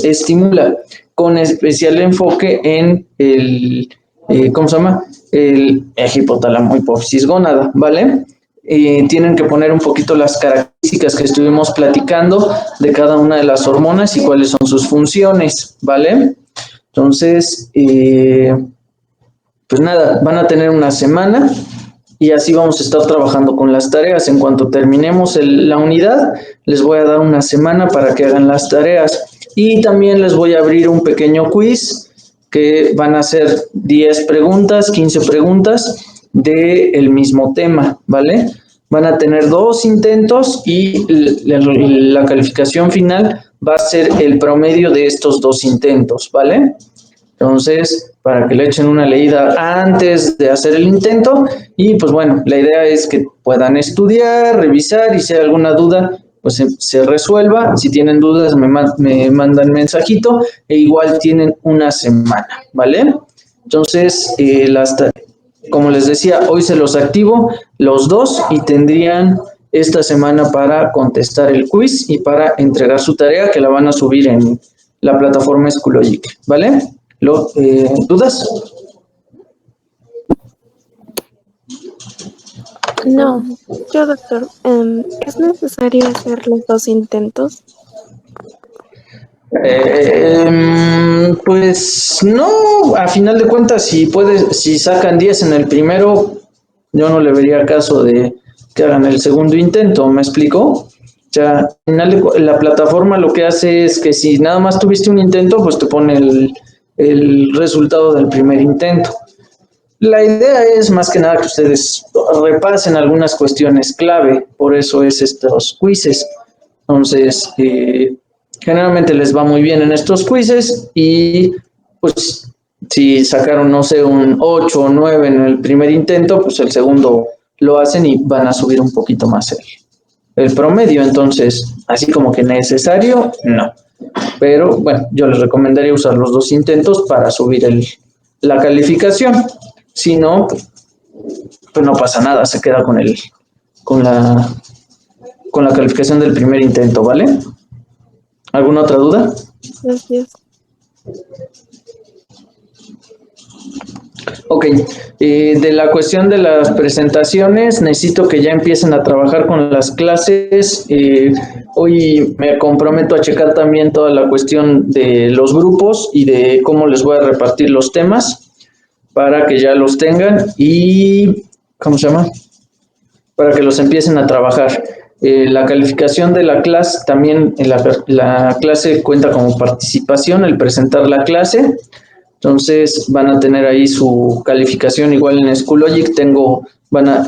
estimula, con especial enfoque en el, ¿cómo se llama? El eje hipotálamo hipófisis gónada, ¿vale? Tienen que poner un poquito las características que estuvimos platicando de cada una de las hormonas y cuáles son sus funciones, ¿vale? Entonces, pues nada, van a tener una semana y así vamos a estar trabajando con las tareas. En cuanto terminemos la unidad, les voy a dar una semana para que hagan las tareas y también les voy a abrir un pequeño quiz que van a ser 10 preguntas, 15 preguntas del mismo tema, ¿vale? Van a tener 2 intentos y la calificación final va a ser el promedio de estos 2 intentos, ¿vale? Entonces, para que le echen una leída antes de hacer el intento y pues bueno, la idea es que puedan estudiar, revisar y si hay alguna duda, pues se resuelva. Si tienen dudas, me mandan mensajito e igual tienen una semana, ¿vale? Entonces, como les decía, hoy se los activo los 2 y tendrían esta semana para contestar el quiz y para entregar su tarea que la van a subir en la plataforma Schoologic, ¿vale? ¿Dudas? No, yo doctor, ¿es necesario hacer los 2 intentos? Pues no, a final de cuentas, si sacan 10 en el primero, yo no le vería caso de que hagan el segundo intento, ¿me explico? O sea, al final la plataforma lo que hace es que si nada más tuviste un intento, pues te pone el resultado del primer intento. La idea es más que nada que ustedes repasen algunas cuestiones clave, por eso es estos quizzes. Entonces, generalmente les va muy bien en estos quizzes y pues si sacaron, no sé, un 8 o 9 en el primer intento, pues el segundo lo hacen y van a subir un poquito más el promedio. Entonces, así como que necesario, no. Pero bueno, yo les recomendaría usar los 2 intentos para subir la calificación. Si no, pues no pasa nada, se queda con la, con la calificación del primer intento, ¿vale? ¿Alguna otra duda? Gracias. Ok, de la cuestión de las presentaciones, necesito que ya empiecen a trabajar con las clases. Hoy me comprometo a checar también toda la cuestión de los grupos y de cómo les voy a repartir los temas para que ya los tengan y, ¿cómo se llama? Para que los empiecen a trabajar. La calificación de la clase, también la clase cuenta como participación, el presentar la clase. Entonces van a tener ahí su calificación igual en Schoologic.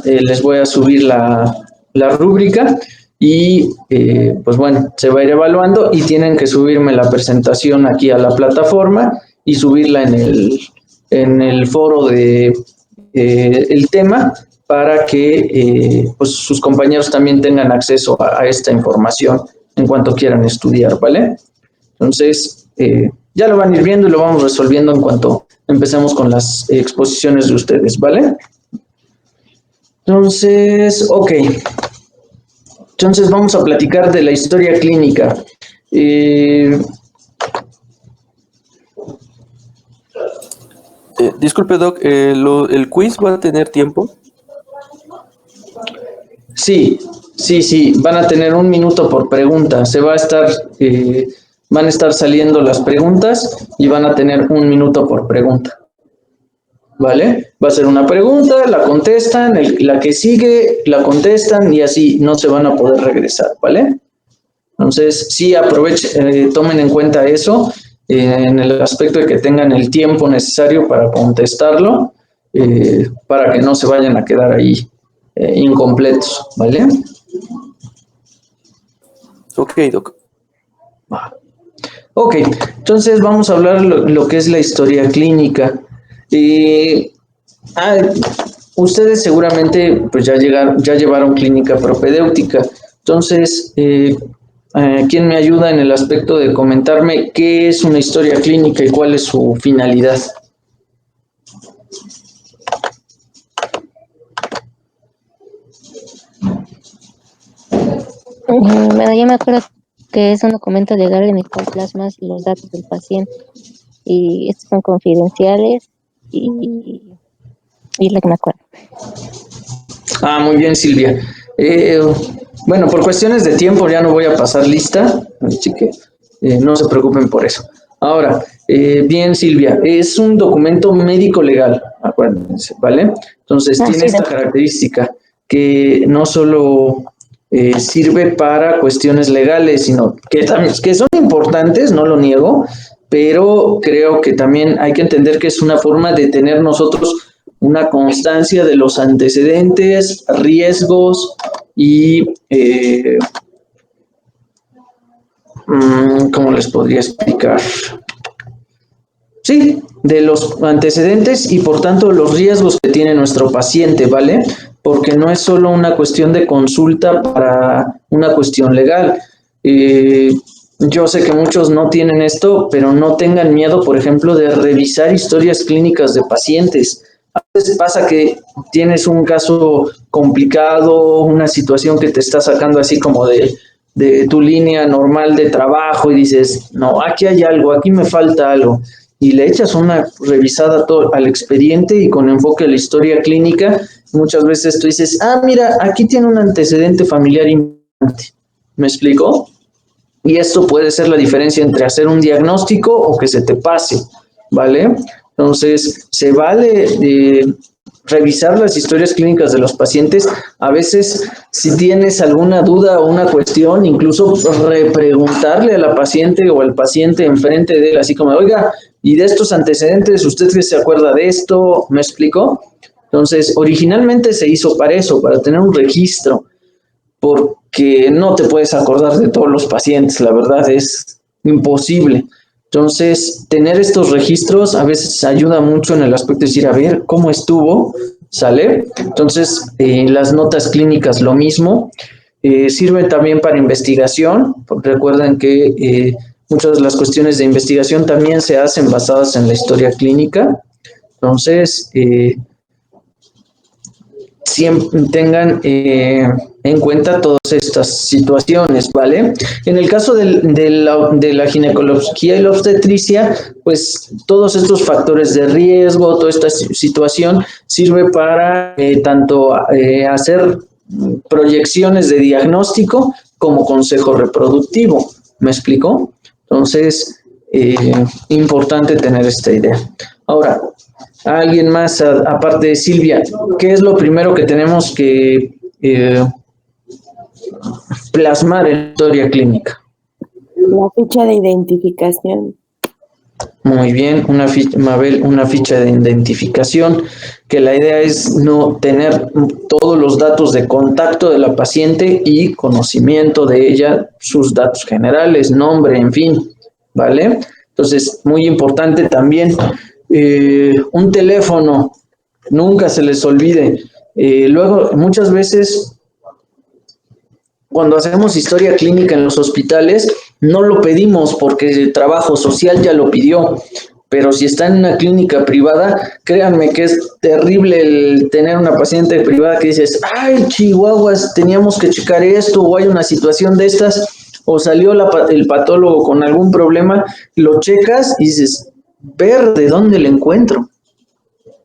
Les voy a subir la rúbrica y pues bueno, se va a ir evaluando y tienen que subirme la presentación aquí a la plataforma y subirla en el foro de el tema para que pues sus compañeros también tengan acceso a esta información en cuanto quieran estudiar, ¿vale? Entonces, ya lo van a ir viendo y lo vamos resolviendo en cuanto empecemos con las exposiciones de ustedes, ¿vale? Entonces, ok. Entonces vamos a platicar de la historia clínica. Disculpe, Doc, ¿el quiz va a tener tiempo? Sí, van a tener 1 minuto por pregunta. Van a estar saliendo las preguntas y van a tener 1 minuto por pregunta. ¿Vale? Va a ser una pregunta, la contestan, la que sigue, la contestan y así no se van a poder regresar, ¿vale? Entonces, sí, tomen en cuenta eso en el aspecto de que tengan el tiempo necesario para contestarlo, para que no se vayan a quedar ahí incompletos, ¿vale? Ok, Doc. Ok, entonces vamos a hablar lo que es la historia clínica. Ustedes seguramente pues ya llevaron clínica propedéutica. Entonces, ¿quién me ayuda en el aspecto de comentarme qué es una historia clínica y cuál es su finalidad? Bueno, yo me acuerdo que es un documento legal en el cual plasmas los datos del paciente y estos son confidenciales y es lo que me acuerdo. Ah, muy bien, Silvia. Bueno, por cuestiones de tiempo ya no voy a pasar lista, así que no se preocupen por eso. Ahora, bien, Silvia, es un documento médico legal, acuérdense, ¿vale? Entonces, tiene esta característica que no solo sirve para cuestiones legales, sino que también que son importantes, no lo niego, pero creo que también hay que entender que es una forma de tener nosotros una constancia de los antecedentes, riesgos y, ¿cómo les podría explicar? Sí, de los antecedentes y por tanto los riesgos que tiene nuestro paciente, ¿vale? Porque no es solo una cuestión de consulta para una cuestión legal. Yo sé que muchos no tienen esto, pero no tengan miedo, por ejemplo, de revisar historias clínicas de pacientes. A veces pasa que tienes un caso complicado, una situación que te está sacando así como de tu línea normal de trabajo y dices, no, aquí hay algo, aquí me falta algo. Y le echas una revisada todo al expediente y con enfoque a la historia clínica, muchas veces tú dices, ah, mira, aquí tiene un antecedente familiar importante. ¿Me explico? Y esto puede ser la diferencia entre hacer un diagnóstico o que se te pase, ¿vale? Entonces, se vale revisar las historias clínicas de los pacientes. A veces, si tienes alguna duda o una cuestión, incluso repreguntarle a la paciente o al paciente enfrente de él, así como, oiga, ¿y de estos antecedentes usted se acuerda de esto? ¿Me explico? Entonces, originalmente se hizo para eso, para tener un registro, porque no te puedes acordar de todos los pacientes, la verdad es imposible. Entonces, tener estos registros a veces ayuda mucho en el aspecto de decir, a ver, ¿cómo estuvo? ¿Sale? Entonces, las notas clínicas lo mismo. Sirven también para investigación, porque recuerden que muchas de las cuestiones de investigación también se hacen basadas en la historia clínica. Entonces, siempre tengan en cuenta todas estas situaciones, ¿vale? En el caso de la ginecología y la obstetricia, pues todos estos factores de riesgo, toda esta situación sirve para tanto hacer proyecciones de diagnóstico como consejo reproductivo. ¿Me explico? Entonces, importante tener esta idea. Ahora, alguien más, aparte de Silvia, ¿qué es lo primero que tenemos que plasmar en la historia clínica? La ficha de identificación. Muy bien, Mabel, una ficha de identificación, que la idea es no tener todos los datos de contacto de la paciente y conocimiento de ella, sus datos generales, nombre, en fin, ¿vale? Entonces, muy importante también, un teléfono, nunca se les olvide. Luego, muchas veces, cuando hacemos historia clínica en los hospitales, no lo pedimos porque el trabajo social ya lo pidió, pero si está en una clínica privada, créanme que es terrible el tener una paciente privada que dices, ay, chihuahuas, teníamos que checar esto, o hay una situación de estas, o salió el patólogo con algún problema, lo checas y dices, ver de dónde lo encuentro,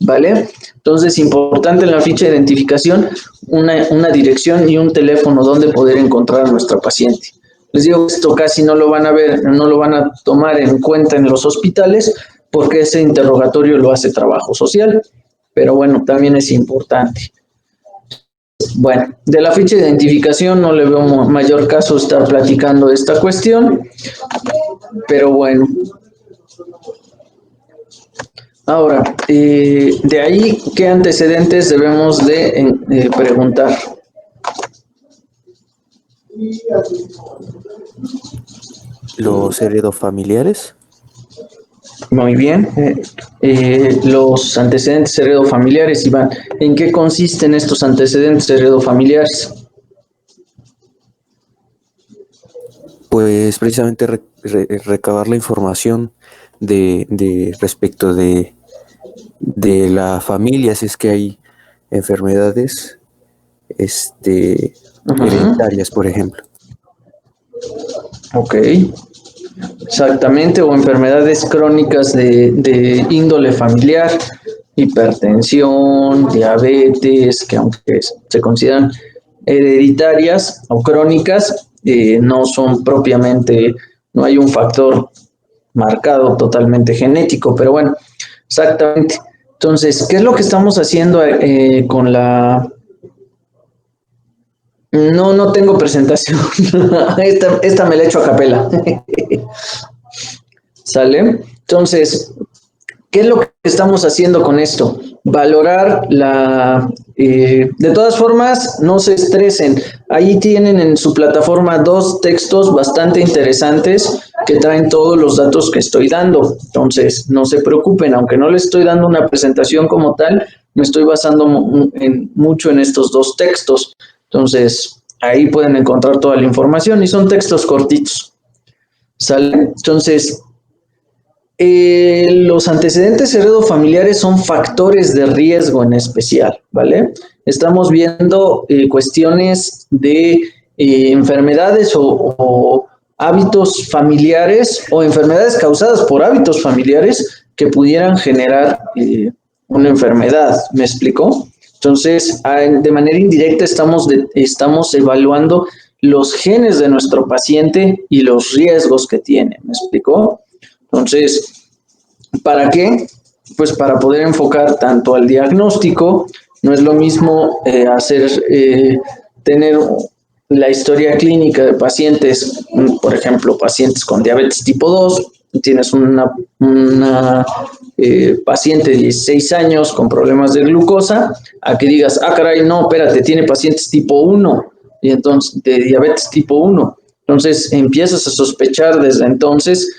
¿vale? Entonces, importante en la ficha de identificación, una dirección y un teléfono donde poder encontrar a nuestra paciente. Les digo que esto casi no lo van a ver, no lo van a tomar en cuenta en los hospitales porque ese interrogatorio lo hace trabajo social, pero bueno, también es importante. Bueno, de la ficha de identificación no le veo mayor caso estar platicando de esta cuestión, pero bueno. Ahora, de ahí, ¿qué antecedentes debemos de preguntar? Los heredofamiliares. Muy bien. Los antecedentes heredofamiliares, Iván. ¿En qué consisten estos antecedentes heredofamiliares? Pues precisamente recabar la información de respecto de la familia, si es que hay enfermedades hereditarias, por ejemplo. Ok, exactamente, o enfermedades crónicas de índole familiar, hipertensión, diabetes, que aunque se consideran hereditarias o crónicas, no son propiamente, no hay un factor marcado totalmente genético, pero bueno, exactamente. Entonces, ¿qué es lo que estamos haciendo con la... No, no tengo presentación. Esta me la echo a capela. ¿Sale? Entonces, ¿qué es lo que estamos haciendo con esto? Valorar de todas formas, no se estresen. Ahí tienen en su plataforma 2 textos bastante interesantes que traen todos los datos que estoy dando. Entonces, no se preocupen, aunque no les estoy dando una presentación como tal, me estoy basando mucho en estos 2 textos. Entonces, ahí pueden encontrar toda la información y son textos cortitos. ¿Sale? Entonces, los antecedentes heredofamiliares son factores de riesgo en especial, ¿vale? Estamos viendo cuestiones de enfermedades o hábitos familiares o enfermedades causadas por hábitos familiares que pudieran generar una enfermedad, ¿me explicó? Entonces, de manera indirecta estamos evaluando los genes de nuestro paciente y los riesgos que tiene, ¿me explicó? Entonces, ¿para qué? Pues para poder enfocar tanto al diagnóstico, no es lo mismo tener la historia clínica de pacientes, por ejemplo, pacientes con diabetes tipo 2, tienes una paciente de 16 años con problemas de glucosa, a que digas, ah, caray, no, espérate, tiene pacientes tipo 1, y entonces, de diabetes tipo 1. Entonces, empiezas a sospechar desde entonces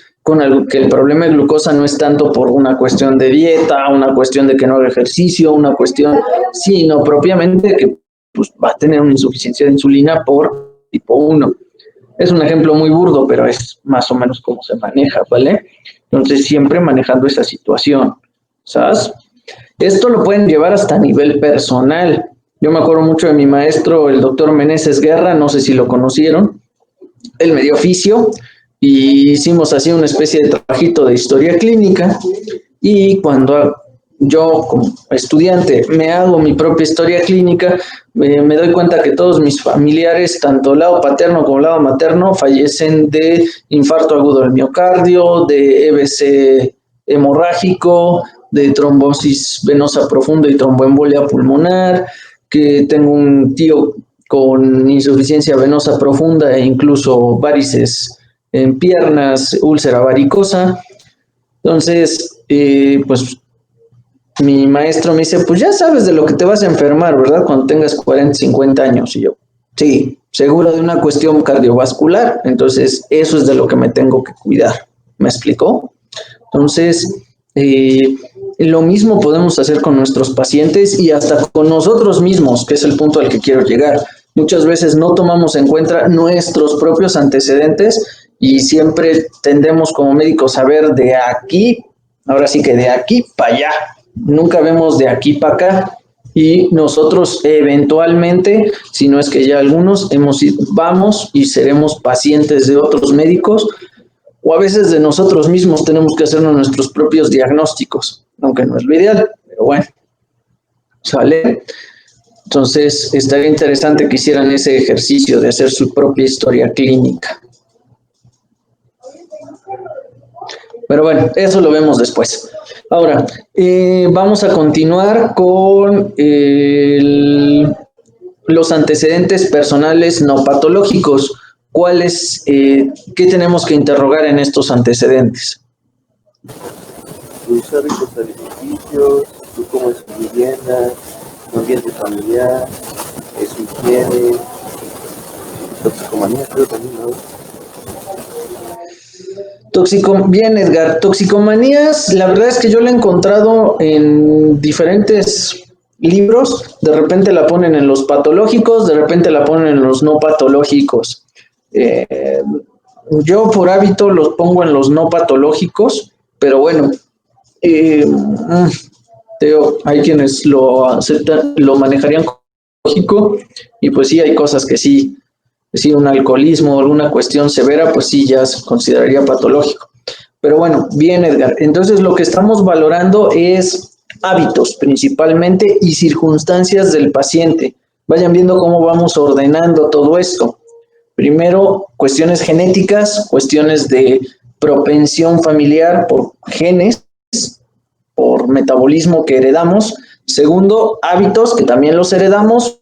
que el problema de glucosa no es tanto por una cuestión de dieta, una cuestión de que no haga ejercicio, una cuestión, sino propiamente que pues, va a tener una insuficiencia de insulina por tipo 1. Es un ejemplo muy burdo, pero es más o menos cómo se maneja, ¿vale? Entonces, siempre manejando esa situación, ¿sabes? Esto lo pueden llevar hasta a nivel personal. Yo me acuerdo mucho de mi maestro, el doctor Meneses Guerra, no sé si lo conocieron. Él me dio oficio y hicimos así una especie de trabajito de historia clínica, y cuando yo como estudiante me hago mi propia historia clínica, me doy cuenta que todos mis familiares, tanto lado paterno como lado materno, fallecen de infarto agudo del miocardio, de EBC hemorrágico, de trombosis venosa profunda y tromboembolia pulmonar, que tengo un tío con insuficiencia venosa profunda e incluso varices en piernas, úlcera varicosa. Entonces, pues mi maestro me dice, pues ya sabes de lo que te vas a enfermar, ¿verdad? Cuando tengas 40, 50 años. Y yo, sí, seguro de una cuestión cardiovascular. Entonces, eso es de lo que me tengo que cuidar. ¿Me explicó? Entonces, lo mismo podemos hacer con nuestros pacientes y hasta con nosotros mismos, que es el punto al que quiero llegar. Muchas veces no tomamos en cuenta nuestros propios antecedentes y siempre tendemos como médicos a ver de aquí, ahora sí que de aquí para allá. Nunca vemos de aquí para acá, y nosotros eventualmente, si no es que ya algunos, vamos y seremos pacientes de otros médicos, o a veces de nosotros mismos tenemos que hacernos nuestros propios diagnósticos, aunque no es lo ideal, pero bueno, ¿sale? Entonces, estaría interesante que hicieran ese ejercicio de hacer su propia historia clínica. Pero bueno, eso lo vemos después. Ahora, vamos a continuar con los antecedentes personales no patológicos. ¿Qué tenemos que interrogar en estos antecedentes? Tus hábitos alimenticios, tú cómo es tu vivienda, tu ambiente familiar, su higiene, toxicomanía, creo también, ¿no? Bien, Edgar, toxicomanías, la verdad es que yo la he encontrado en diferentes libros. De repente la ponen en los patológicos, de repente la ponen en los no patológicos. Yo por hábito los pongo en los no patológicos, pero bueno, hay quienes lo aceptan, lo manejarían como lógico, y pues sí, hay cosas que sí Es decir, un alcoholismo o alguna cuestión severa, pues sí, ya se consideraría patológico. Pero bueno, bien, Edgar. Entonces, lo que estamos valorando es hábitos principalmente y circunstancias del paciente. Vayan viendo cómo vamos ordenando todo esto. Primero, cuestiones genéticas, cuestiones de propensión familiar por genes, por metabolismo que heredamos. Segundo, hábitos que también los heredamos,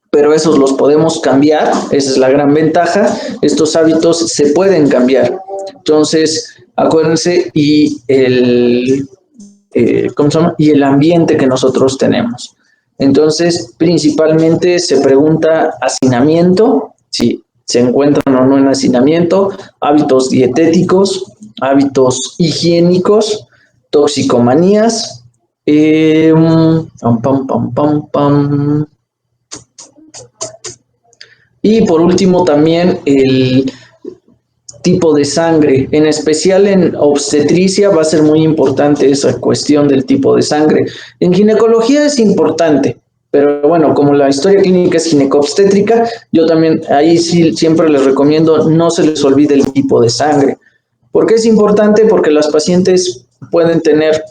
pero esos los podemos cambiar. Esa es la gran ventaja. Estos hábitos se pueden cambiar. Entonces, acuérdense, ¿cómo se llama? Y el ambiente que nosotros tenemos. Entonces, principalmente se pregunta hacinamiento, si se encuentran o no en hacinamiento, hábitos dietéticos, hábitos higiénicos, toxicomanías, y por último también el tipo de sangre, en especial en obstetricia va a ser muy importante esa cuestión del tipo de sangre. En ginecología es importante, pero bueno, como la historia clínica es ginecobstétrica, yo también ahí sí siempre les recomiendo no se les olvide el tipo de sangre. ¿Por qué es importante? Porque las pacientes pueden tener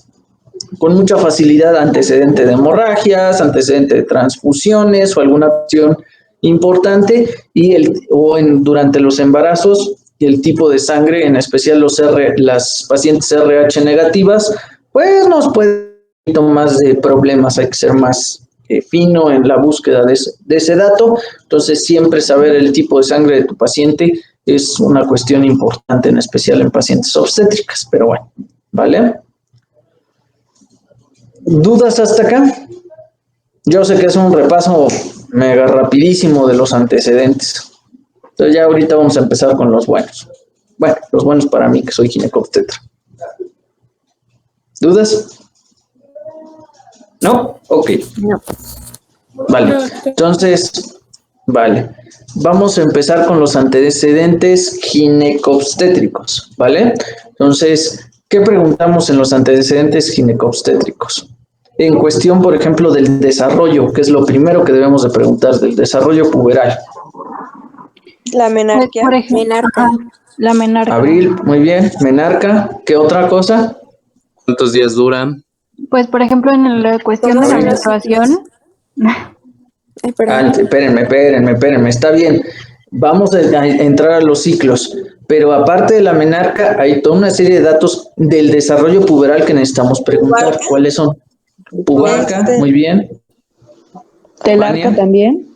con mucha facilidad antecedente de hemorragias, antecedente de transfusiones o alguna cuestión importante durante los embarazos y el tipo de sangre, en especial las pacientes RH negativas, pues nos puede dar un poquito más de problemas, hay que ser más fino en la búsqueda de ese dato. Entonces siempre saber el tipo de sangre de tu paciente es una cuestión importante, en especial en pacientes obstétricas, pero bueno, ¿vale? ¿Dudas hasta acá? Yo sé que es un repaso mega rapidísimo de los antecedentes. Entonces ya ahorita vamos a empezar con los buenos. Bueno, los buenos para mí, que soy ginecobstetra. ¿Dudas? ¿No? Ok. No. Vale. Entonces, vale. Vamos a empezar con los antecedentes ginecobstétricos, ¿vale? Entonces, ¿qué preguntamos en los antecedentes ginecobstétricos? En cuestión, por ejemplo, del desarrollo, que es lo primero que debemos de preguntar, del desarrollo puberal. La menarquia. Por ejemplo, la menarca. Abril, muy bien. Menarca, ¿qué otra cosa? ¿Cuántos días duran? Pues, por ejemplo, en la cuestión de la menstruación. Espérenme, está bien. Vamos a entrar a los ciclos, pero aparte de la menarca, hay toda una serie de datos del desarrollo puberal que necesitamos preguntar. ¿Pubarca? ¿Cuáles son? Pubarca, muy bien. Telarca Vania. también.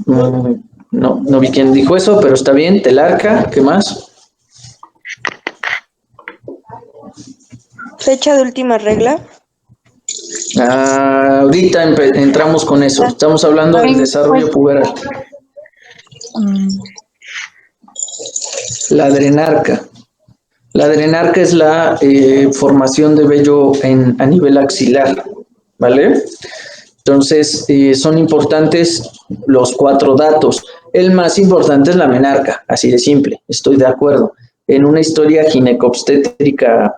No vi quién dijo eso, pero está bien. Telarca, ¿qué más? Fecha de última regla. Ahorita entramos con eso. Estamos hablando del desarrollo puberal. La adrenarca. La adrenarca es la formación de vello a nivel axilar, ¿vale? Entonces, son importantes los 4 datos. El más importante es la menarca, así de simple, estoy de acuerdo. En una historia ginecobstétrica,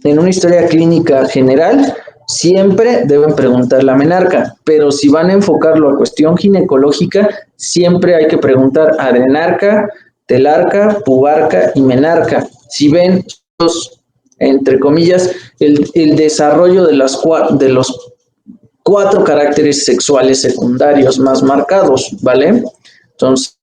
en una historia clínica general, siempre deben preguntar la menarca, pero si van a enfocarlo a cuestión ginecológica, siempre hay que preguntar adrenarca, telarca, pubarca y menarca. Si ven, entre comillas, el desarrollo de los 4 caracteres sexuales secundarios más marcados, ¿vale? Entonces, es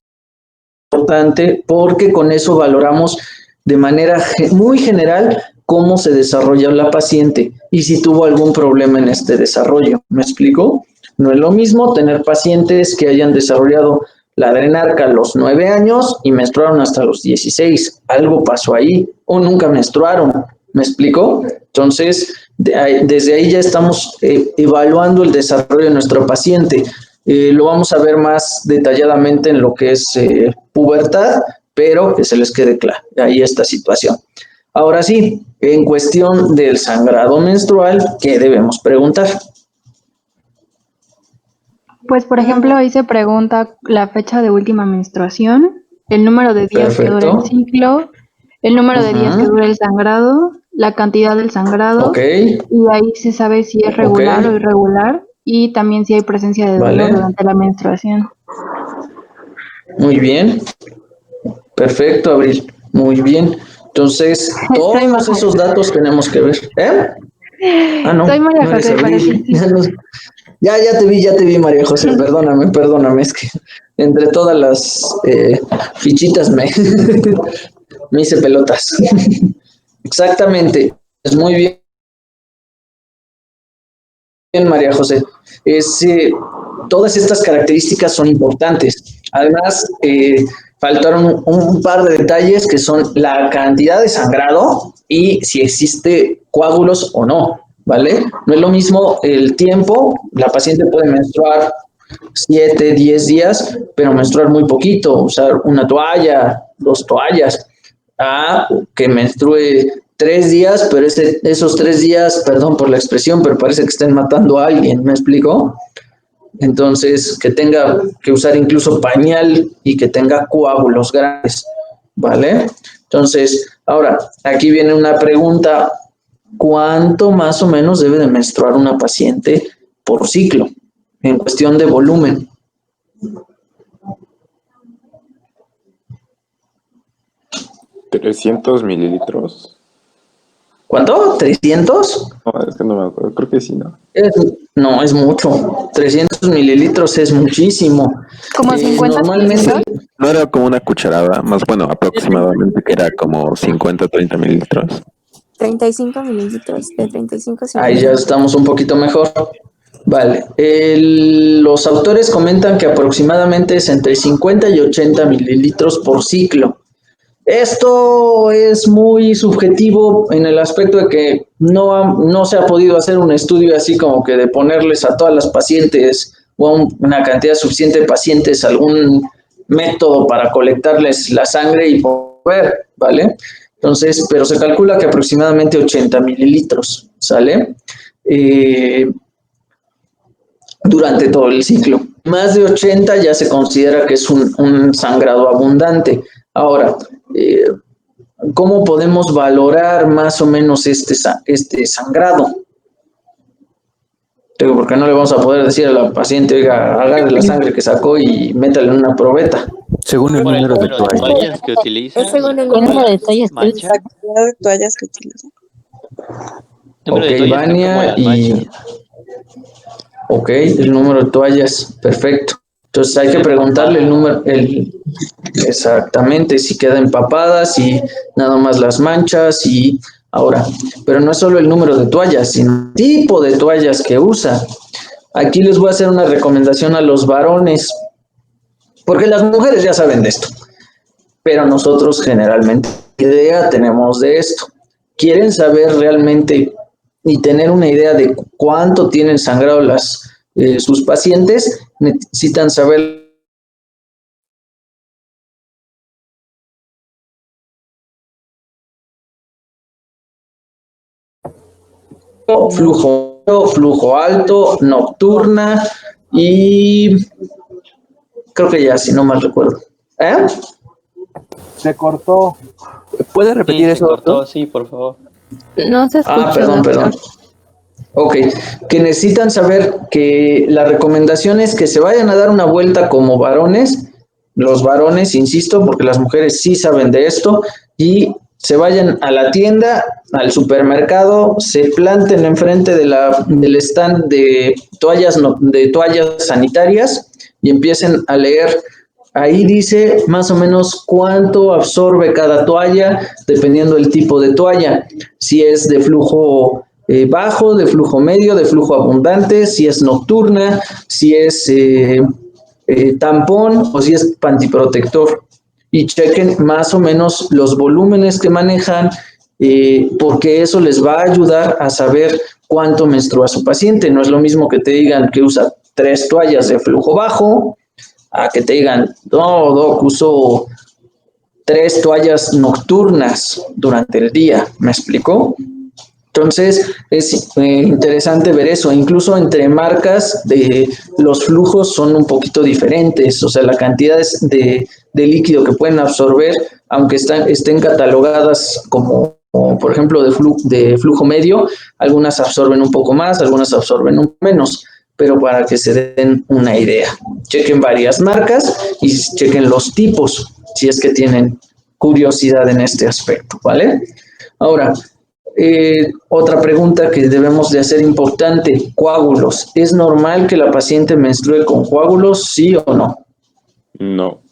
importante porque con eso valoramos de manera muy general cómo se desarrolla la paciente y si tuvo algún problema en este desarrollo. ¿Me explico? No es lo mismo tener pacientes que hayan desarrollado la adrenarca a los 9 años y menstruaron hasta los 16. Algo pasó ahí o nunca menstruaron. ¿Me explico? Entonces, desde ahí ya estamos evaluando el desarrollo de nuestro paciente. Lo vamos a ver más detalladamente en lo que es pubertad, pero que se les quede claro ahí esta situación. Ahora sí, en cuestión del sangrado menstrual, ¿qué debemos preguntar? Pues, por ejemplo, ahí se pregunta la fecha de última menstruación, el número de días que dura el ciclo, el número de días que dura el sangrado, la cantidad del sangrado, y ahí se sabe si es regular o irregular, y también si hay presencia de dolor durante la menstruación. Muy bien. Perfecto, Abril. Muy bien. Entonces, todos esos datos tenemos que ver. Ah, no. Soy María No eres José, pero Abril. sí. Ya te vi, María José. Perdóname. Es que entre todas las fichitas me hice pelotas. Exactamente. Es muy bien, María José. Es, todas estas características son importantes. Además, faltaron un par de detalles que son la cantidad de sangrado y si existe coágulos o no, ¿vale? No es lo mismo el tiempo, la paciente puede menstruar 7, 10 días, pero menstruar muy poquito, usar una toalla, 2 toallas, a que menstrue 3 días, pero esos 3 días, perdón por la expresión, pero parece que estén matando a alguien, ¿me explico? Entonces, que tenga que usar incluso pañal y que tenga coágulos grandes, ¿vale? Entonces, ahora, aquí viene una pregunta, ¿cuánto más o menos debe de menstruar una paciente por ciclo en cuestión de volumen? ¿300 mililitros? ¿Cuánto? ¿300? No, es que no me acuerdo, creo que sí, ¿no? No, es mucho. 300 mililitros es muchísimo. Como 50 Normalmente, mililitros. No era como una cucharada, más bueno, aproximadamente, que era como 50 o 30 mililitros. 35 mililitros, de 35 a ahí 50. ya estamos un poquito mejor. Vale. Los autores comentan que aproximadamente es entre 50 y 80 mililitros por ciclo. Esto es muy subjetivo en el aspecto de que no se ha podido hacer un estudio así como que de ponerles a todas las pacientes o a una cantidad suficiente de pacientes algún método para colectarles la sangre y poder, ¿vale? Entonces, pero se calcula que aproximadamente 80 mililitros, ¿sale? Durante todo el ciclo. Más de 80 ya se considera que es un sangrado abundante. Ahora, ¿cómo podemos valorar más o menos este sangrado? ¿Por qué no le vamos a poder decir a la paciente, oiga, agarre la sangre que sacó y métale en una probeta? Según el número de toallas. que utiliza. Es según el ¿Cuál es número la de toallas que Mancha. La cantidad de toallas que utiliza. Ok, Vania, y... Ok, el número de toallas, perfecto. Entonces hay que preguntarle el número, exactamente, si queda empapada, si nada más las manchas y ahora, pero no es solo el número de toallas, sino el tipo de toallas que usa. Aquí les voy a hacer una recomendación a los varones, porque las mujeres ya saben de esto, pero nosotros generalmente idea tenemos de esto. Quieren saber realmente y tener una idea de cuánto tienen sangrado sus pacientes, necesitan saber flujo alto, nocturna y creo que ya, si no mal recuerdo. Se cortó. ¿Puede repetir eso? Cortó, sí, por favor. No se escucha. Perdón. Ok, que necesitan saber que la recomendación es que se vayan a dar una vuelta como varones, los varones, insisto, porque las mujeres sí saben de esto, y se vayan a la tienda, al supermercado, se planten enfrente del stand de toallas sanitarias y empiecen a leer. Ahí dice más o menos cuánto absorbe cada toalla, dependiendo del tipo de toalla, si es de flujo bajo, de flujo medio, de flujo abundante, si es nocturna, si es tampón o si es pantiprotector. Y chequen más o menos los volúmenes que manejan, porque eso les va a ayudar a saber cuánto menstrua su paciente. No es lo mismo que te digan que usa 3 toallas de flujo bajo, a que te digan, no, Doc, uso 3 toallas nocturnas durante el día. ¿Me explicó? Entonces, es interesante ver eso. Incluso entre marcas, los flujos son un poquito diferentes. O sea, la cantidad de líquido que pueden absorber, aunque estén catalogadas como por ejemplo, de flujo medio, algunas absorben un poco más, algunas absorben un menos. pero para que se den una idea. Chequen varias marcas y chequen los tipos, si es que tienen curiosidad en este aspecto, ¿vale? Ahora, otra pregunta que debemos de hacer importante, coágulos. ¿Es normal que la paciente menstrue con coágulos, sí o no? No.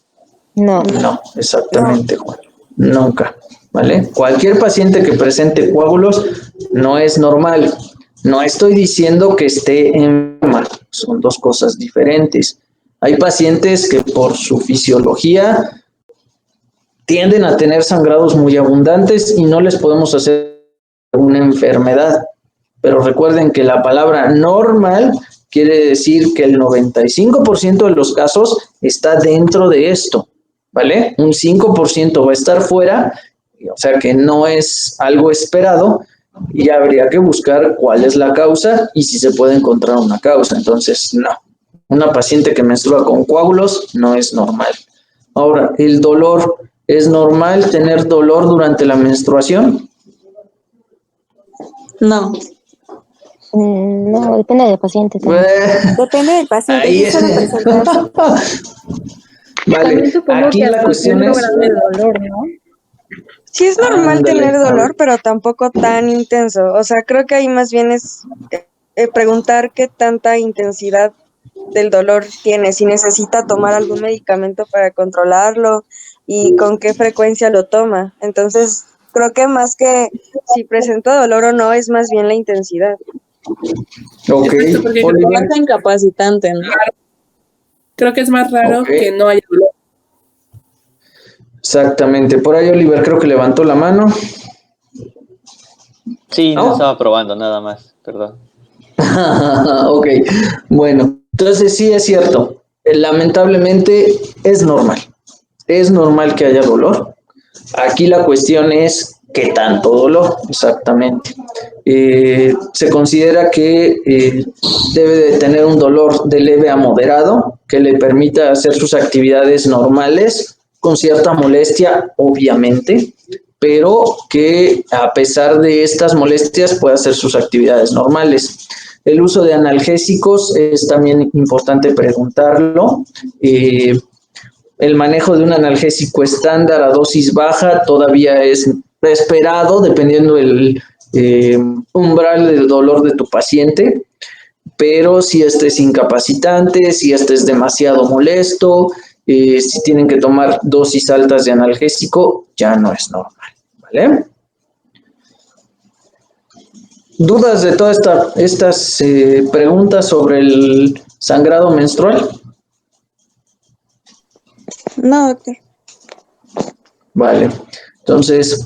No. No, exactamente, Juan. Nunca, ¿vale? Cualquier paciente que presente coágulos no es normal. No estoy diciendo que esté enferma, son dos cosas diferentes. Hay pacientes que por su fisiología tienden a tener sangrados muy abundantes y no les podemos hacer una enfermedad. Pero recuerden que la palabra normal quiere decir que el 95% de los casos está dentro de esto, ¿vale? Un 5% va a estar fuera, o sea que no es algo esperado y habría que buscar cuál es la causa y si se puede encontrar una causa. Entonces, no. Una paciente que menstrua con coágulos no es normal. Ahora, el dolor. ¿Es normal tener dolor durante la menstruación? No. No, depende del paciente también. Depende del paciente. Ahí Sí suele presentarse. Vale, También supongo aquí que la hasta cuestión cierto es... grado de dolor, ¿no? Sí es normal Ándale, tener a ver. dolor, pero tampoco tan intenso. O sea, creo que ahí más bien es preguntar qué tanta intensidad del dolor tiene, si necesita tomar algún medicamento para controlarlo y con qué frecuencia lo toma. Entonces, creo que más que si presenta dolor o no, es más bien la intensidad. Ok, Exacto, porque creo que Oliver. es incapacitante, ¿no? Creo que es más raro Ok. que no haya dolor. Exactamente. Por ahí Oliver creo que levantó la mano. Sí, ¿No? no estaba probando nada más, perdón. Ok, bueno, entonces sí es cierto. Lamentablemente es normal. Es normal que haya dolor. Aquí la cuestión es qué tanto dolor, exactamente. Se considera que debe de tener un dolor de leve a moderado que le permita hacer sus actividades normales con cierta molestia, obviamente, pero que a pesar de estas molestias pueda hacer sus actividades normales. El uso de analgésicos es también importante preguntarlo. El manejo de un analgésico estándar a dosis baja todavía es esperado dependiendo del umbral del dolor de tu paciente, pero si este es incapacitante, si este es demasiado molesto, si tienen que tomar dosis altas de analgésico, ya no es normal, ¿vale? ¿Dudas de todas estas preguntas sobre el sangrado menstrual? No, doctor. Vale, entonces,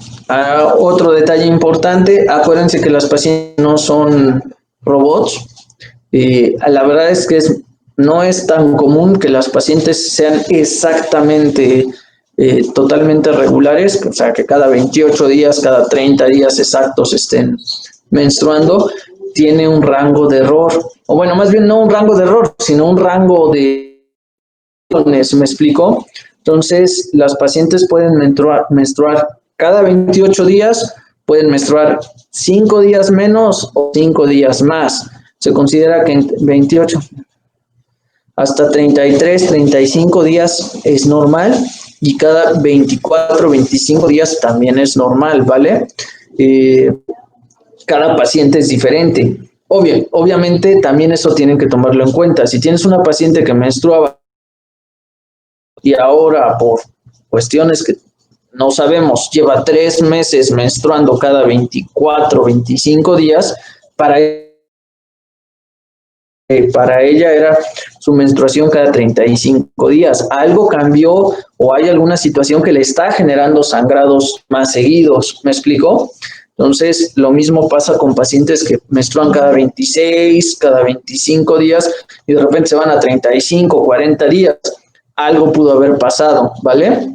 otro detalle importante, acuérdense que las pacientes no son robots. La verdad es que no es tan común que las pacientes sean exactamente, totalmente regulares, o sea, que cada 28 días, cada 30 días exactos estén menstruando. Tiene un rango de error, o bueno, más bien no un rango de error, sino un rango de... ¿Me explico? Entonces, las pacientes pueden menstruar cada 28 días, pueden menstruar 5 días menos o 5 días más. Se considera que en 28 hasta 33, 35 días es normal y cada 24, 25 días también es normal, ¿vale? Cada paciente es diferente. Obviamente también eso tienen que tomarlo en cuenta. Si tienes una paciente que menstruaba y ahora por cuestiones que no sabemos, lleva 3 meses menstruando cada 24, 25 días, para ella era su menstruación cada 35 días. Algo cambió o hay alguna situación que le está generando sangrados más seguidos. ¿Me explico? Entonces, lo mismo pasa con pacientes que menstruan cada 26, cada 25 días y de repente se van a 35, 40 días. Algo pudo haber pasado, ¿vale?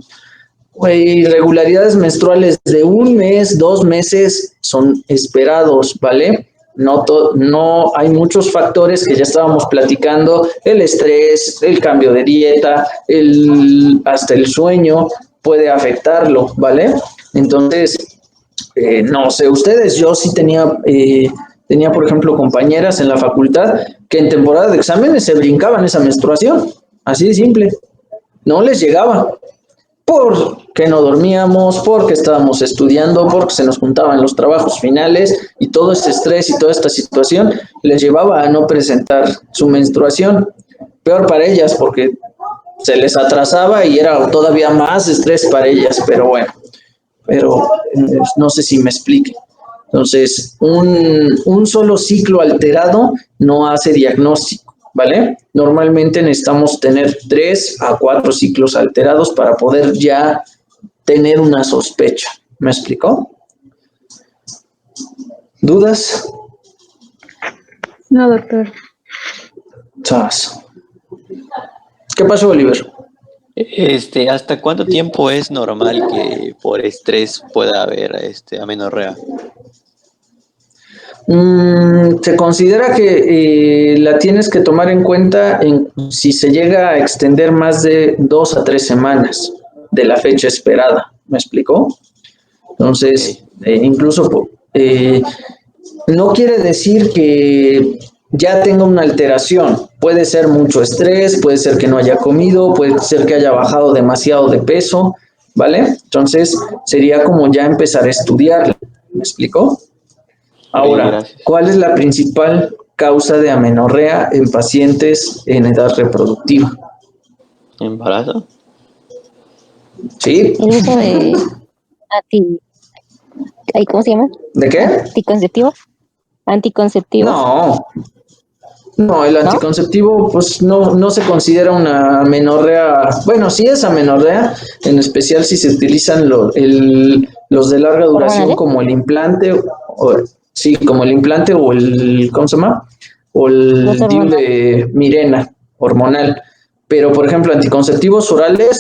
Irregularidades menstruales de 1 mes, 2 meses son esperados, ¿vale? No hay muchos factores que ya estábamos platicando, el estrés, el cambio de dieta, hasta el sueño puede afectarlo, ¿vale? Entonces, no sé ustedes, yo sí tenía Tenía, por ejemplo, compañeras en la facultad que en temporada de exámenes se brincaban esa menstruación, así de simple. No les llegaba, porque no dormíamos, porque estábamos estudiando, porque se nos juntaban los trabajos finales y todo este estrés y toda esta situación les llevaba a no presentar su menstruación. Peor para ellas porque se les atrasaba y era todavía más estrés para ellas, pero bueno, no sé si me explique. Entonces, un solo ciclo alterado no hace diagnóstico, ¿vale? Normalmente necesitamos tener 3 a 4 ciclos alterados para poder ya tener una sospecha. ¿Me explicó? ¿Dudas? No, doctor. ¿Qué pasó, Oliver? ¿Hasta cuánto tiempo es normal que por estrés pueda haber amenorrea? Se considera que la tienes que tomar en cuenta si se llega a extender más de 2 a 3 semanas de la fecha esperada. ¿Me explicó? Entonces, incluso no quiere decir que ya tenga una alteración. Puede ser mucho estrés, puede ser que no haya comido, puede ser que haya bajado demasiado de peso, ¿vale? Entonces, sería como ya empezar a estudiarla. ¿Me explicó? Ahora, ¿cuál es la principal causa de amenorrea en pacientes en edad reproductiva? ¿Embarazo? Sí. El uso de ¿cómo se llama? ¿De qué? Anticonceptivos. No, el anticonceptivo pues no se considera una amenorrea. Bueno, sí es amenorrea, en especial si se utilizan los de larga duración como el implante, como el implante o el, ¿cómo se llama? O el DIU de Mirena hormonal. Pero, por ejemplo, anticonceptivos orales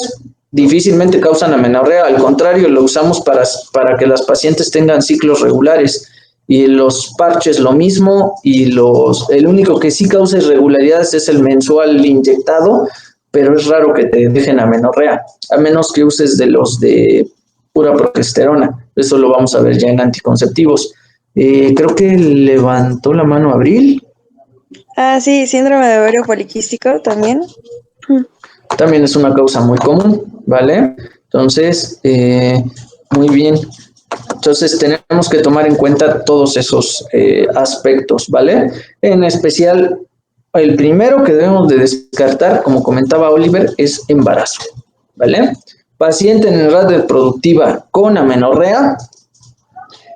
difícilmente causan amenorrea, al contrario, lo usamos para que las pacientes tengan ciclos regulares. Y los parches lo mismo, y el único que sí causa irregularidades es el mensual inyectado, pero es raro que te dejen amenorrea, a menos que uses de los de pura progesterona. Eso lo vamos a ver ya en anticonceptivos. Creo que levantó la mano Abril. Ah, sí, síndrome de ovario poliquístico también. También es una causa muy común, ¿vale? Entonces, muy bien. Entonces tenemos que tomar en cuenta todos esos aspectos, ¿vale? En especial, el primero que debemos de descartar, como comentaba Oliver, es embarazo, ¿vale? Paciente en edad reproductiva con amenorrea,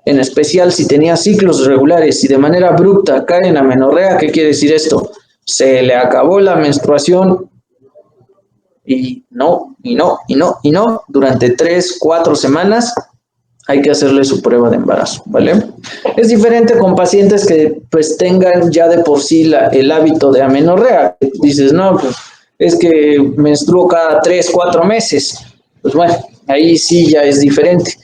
en especial si tenía ciclos regulares y de manera abrupta cae en amenorrea, ¿qué quiere decir esto? Se le acabó la menstruación y no, durante 3, 4 semanas, hay que hacerle su prueba de embarazo, ¿vale? Es diferente con pacientes que pues tengan ya de por sí el hábito de amenorrea. Dices, no, pues es que menstruo cada 3, 4 meses. Pues bueno, ahí sí ya es diferente.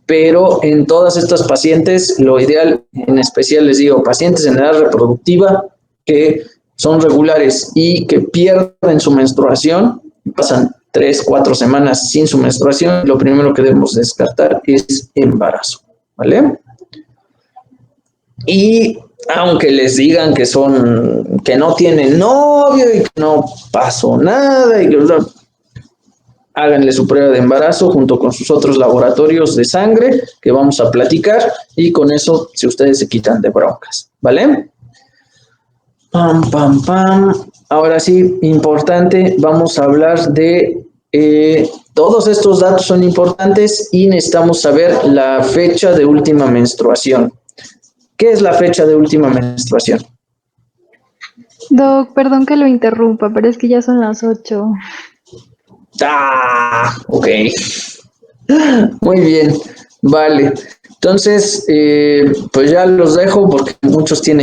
Pero en todas estas pacientes, lo ideal, en especial les digo, pacientes en edad reproductiva que son regulares y que pierden su menstruación, pasan 3, 4 semanas sin su menstruación, lo primero que debemos descartar es embarazo, ¿vale? Y aunque les digan que no tienen novio y que no pasó nada, y que háganle su prueba de embarazo junto con sus otros laboratorios de sangre que vamos a platicar, y con eso si ustedes se quitan de broncas, ¿vale? Pam, pam, pam. Ahora sí, importante, vamos a hablar de todos estos datos son importantes y necesitamos saber la fecha de última menstruación. ¿Qué es la fecha de última menstruación? Doc, perdón que lo interrumpa, pero es que ya son las 8. Ok. Muy bien, vale. Entonces, pues ya los dejo porque muchos tienen